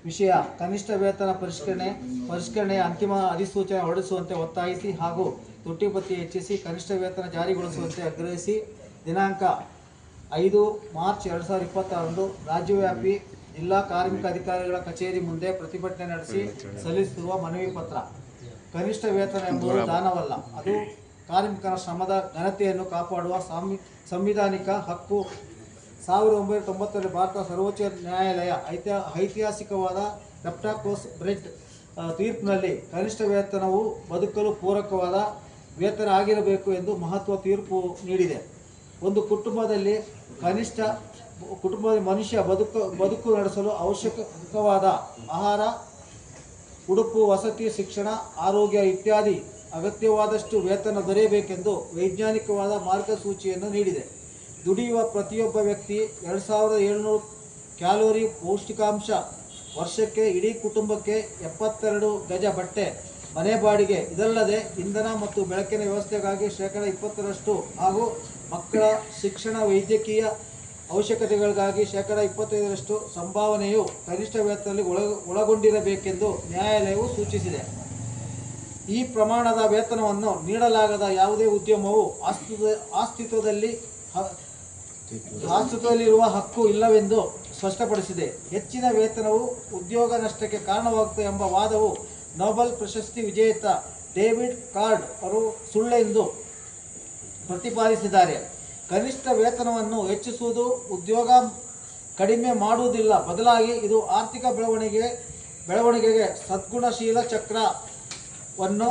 ವಿಷಯ ಕನಿಷ್ಠ ವೇತನ ಪರಿಷ್ಕರಣೆಯ ಅಂತಿಮ ಅಧಿಸೂಚನೆ ಹೊರಡಿಸುವಂತೆ ಒತ್ತಾಯಿಸಿ ಹಾಗೂ ತುಟ್ಟಿ ಭತ್ಯೆ ಹೆಚ್ಚಿಸಿ ಕನಿಷ್ಠ ವೇತನ ಜಾರಿಗೊಳಿಸುವಂತೆ ಆಗ್ರಹಿಸಿ ದಿನಾಂಕ 5 ಮಾರ್ಚ್ 2026ರಂದು ರಾಜ್ಯವ್ಯಾಪಿ ಜಿಲ್ಲಾ ಕಾರ್ಮಿಕ ಅಧಿಕಾರಿಗಳ ಕಚೇರಿ ಮುಂದೆ ಪ್ರತಿಭಟನೆ ನಡೆಸಿ ಸಲ್ಲಿಸಿರುವ ಮನವಿ ಪತ್ರ. ಕನಿಷ್ಠ ವೇತನ ಎಂಬುದು ದಾನವಲ್ಲ, ಅದು ಕಾರ್ಮಿಕನ ಶ್ರಮದ ಘನತೆಯನ್ನು ಕಾಪಾಡುವ ಸಂವಿಧಾನಿಕ ಹಕ್ಕು. 1990ರಲ್ಲಿ ಭಾರತ ಸರ್ವೋಚ್ಚ ನ್ಯಾಯಾಲಯ ಐತಿಹಾಸಿಕವಾದ ಲೆಪ್ಟಾಕೋಸ್ ಬ್ರೆಡ್ ತೀರ್ಪಿನಲ್ಲಿ ಕನಿಷ್ಠ ವೇತನವು ಬದುಕಲು ಪೂರಕವಾದ ವೇತನ ಆಗಿರಬೇಕು ಎಂದು ಮಹತ್ವ ತೀರ್ಪು ನೀಡಿದೆ. ಒಂದು ಕುಟುಂಬದ ಮನುಷ್ಯ ಬದುಕು ನಡೆಸಲು ಅವಶ್ಯಕವಾದ ಆಹಾರ, ಉಡುಪು, ವಸತಿ, ಶಿಕ್ಷಣ, ಆರೋಗ್ಯ ಇತ್ಯಾದಿ ಅಗತ್ಯವಾದಷ್ಟು ವೇತನ ದೊರೆಯಬೇಕೆಂದು ವೈಜ್ಞಾನಿಕವಾದ ಮಾರ್ಗಸೂಚಿಯನ್ನು ನೀಡಿದೆ. ದುಡಿಯುವ ಪ್ರತಿಯೊಬ್ಬ ವ್ಯಕ್ತಿ 2700 ಕ್ಯಾಲೋರಿ ಪೌಷ್ಟಿಕಾಂಶ ವರ್ಷಕ್ಕೆ, ಇಡೀ ಕುಟುಂಬಕ್ಕೆ 72 ಗಜ ಬಟ್ಟೆ, ಮನೆ ಬಾಡಿಗೆ, ಇದಲ್ಲದೆ ಇಂಧನ ಮತ್ತು ಬೆಳಕಿನ ವ್ಯವಸ್ಥೆಗಾಗಿ ಶೇಕಡ 20% ಹಾಗೂ ಮಕ್ಕಳ ಶಿಕ್ಷಣ, ವೈದ್ಯಕೀಯ ಅವಶ್ಯಕತೆಗಳಿಗಾಗಿ ಶೇಕಡ 25% ಸಂಭಾವನೆಯು ಕನಿಷ್ಠ ವೇತನದಲ್ಲಿ ಒಳಗೊಂಡಿರಬೇಕೆಂದು ನ್ಯಾಯಾಲಯವು ಸೂಚಿಸಿದೆ. ಈ ಪ್ರಮಾಣದ ವೇತನವನ್ನು ನೀಡಲಾಗದ ಯಾವುದೇ ಉದ್ಯಮವು ಅಸ್ತಿತ್ವದಲ್ಲಿರುವ ಹಕ್ಕು ಇಲ್ಲವೆಂದು ಸ್ಪಷ್ಟಪಡಿಸಿದೆ. ಹೆಚ್ಚಿನ ವೇತನವು ಉದ್ಯೋಗ ನಷ್ಟಕ್ಕೆ ಕಾರಣವಾಗುತ್ತದೆ ಎಂಬ ವಾದವು ನೊಬೆಲ್ ಪ್ರಶಸ್ತಿ ವಿಜೇತ ಡೇವಿಡ್ ಕಾರ್ಡ್ ಅವರು ಸುಳ್ಳೆಂದು ಪ್ರತಿಪಾದಿಸಿದ್ದಾರೆ. ಕನಿಷ್ಠ ವೇತನವನ್ನು ಹೆಚ್ಚಿಸುವುದು ಉದ್ಯೋಗ ಕಡಿಮೆ ಮಾಡುವುದಿಲ್ಲ, ಬದಲಾಗಿ ಇದು ಆರ್ಥಿಕ ಬೆಳವಣಿಗೆಗೆ ಸದ್ಗುಣಶೀಲ ಚಕ್ರವನ್ನು